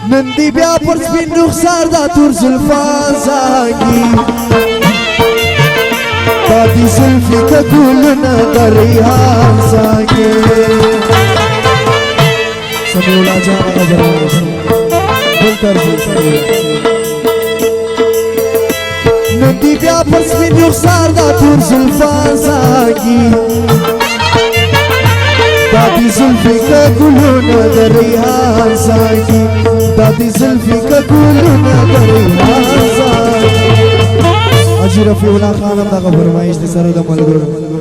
نندی بیا پر سپین رخسار دا تور زلفان زاگی دادی زلفی که گلنا در ریحان زاگی سمیولا جان ازران بل طرزی سمیولا نندی بیا پر سپین رخسار دا تور زلفان زاگی دادی زلفی که گلنا در ریحان زاگی دادی زلفی که گلنا در ریحان زاگی حاجی رفیع الله خانم دا فرمایش دي سره د ملګرو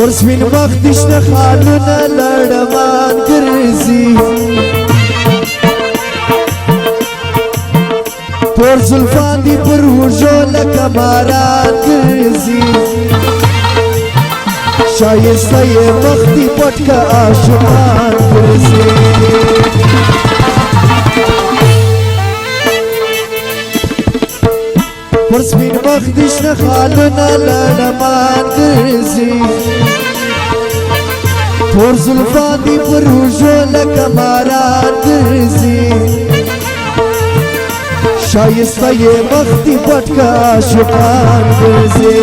فرسمین مخدش نخالونا لڑمان گرزی تور زلفان دی پر وجو لکا ماران گرزی شایسته مخدی پٹکا آشمان گرزی فرسمین مخدش نخالونا لڑمان گرزی تور زلفان دی پر روزو لکا ماران گرزی شایسته مخدی پٹکا آشقان گرزی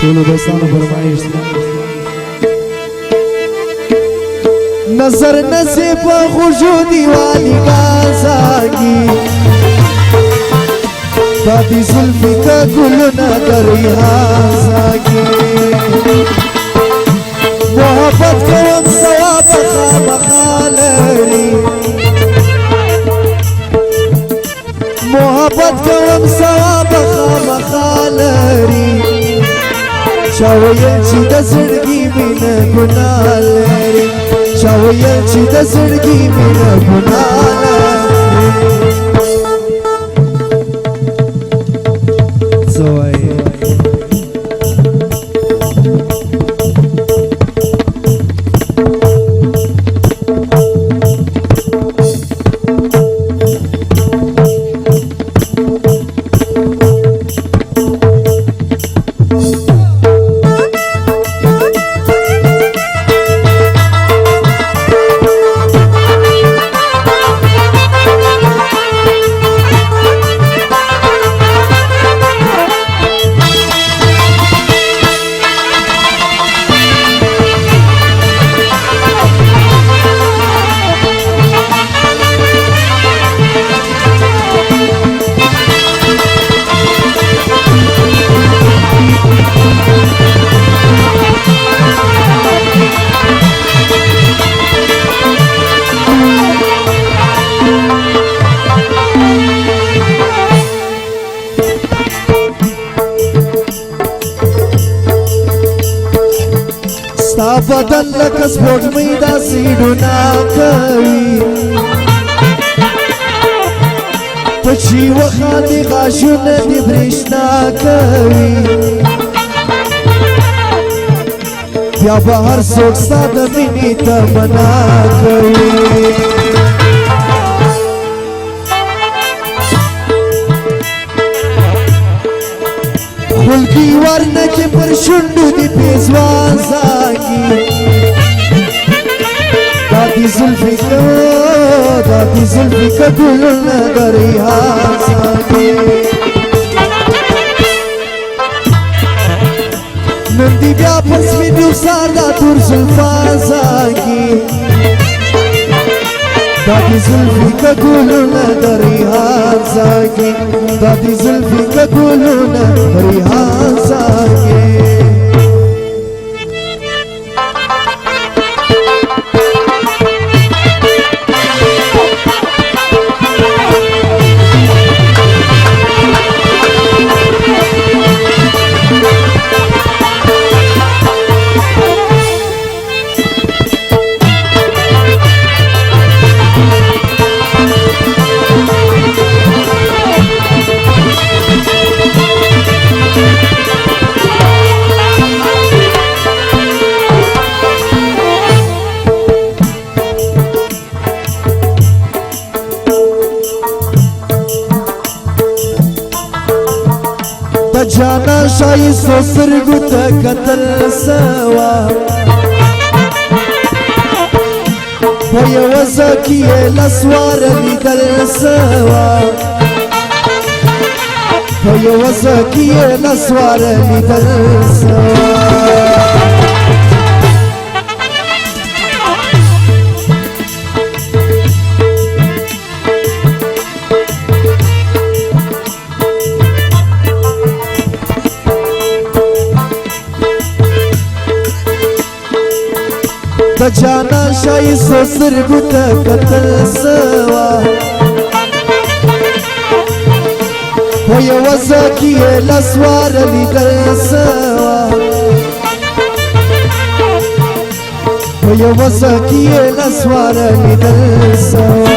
طولو دوستانو فرمایش نظر نصیب خوشودی والی گازاگی دادی زلفی که گلنا در ریحان زاگی محبت کوم ثواب خامخا لري محبت کوم ثواب خامخا لري چا ویل چې د زړګي مینه ګناه لري چا ویل چې د زړګي مینه ګناه لري ستا بدن لکه سپوږمۍ داسې ډونه کوي ته چې وخاندې غاښونه دې برېښنا کوي بیا به هر څوک ستا د مینې تمنا کوي خلقی ورنکه پر شنڈو دی پیزوان زاگی دادی زلفی که گلنا در ریحان زاگی نندی بیا پر سپین رخسار دا تور زلفان زاگی دادی زلفی که گلنا در ریحان زاگی دادی زلفی که گلنا در ریحان زاگی جانا شایستو سترګو ته کتل سوا په یوه ځه کې یې لس واره لیدل سوا په یوه ځه کې یې لس واره لیدل سوا د جانا شایستو سترګو ته کتل سوا په یوه ځه کې یې لس واره لیدل سوا په یوه ځه کې یې لس واره لیدل سوا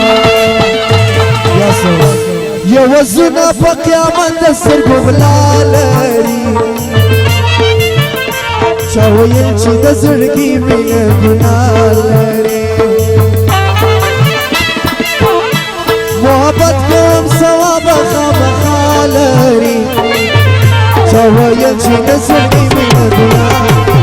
یوه زونه په قیامت د سترګو غلا لري چا ویل چې د زړګي مینه ګناه لري محبت کوم ثواب خامخا لري چا ویل چې د زړګي مینه ګناه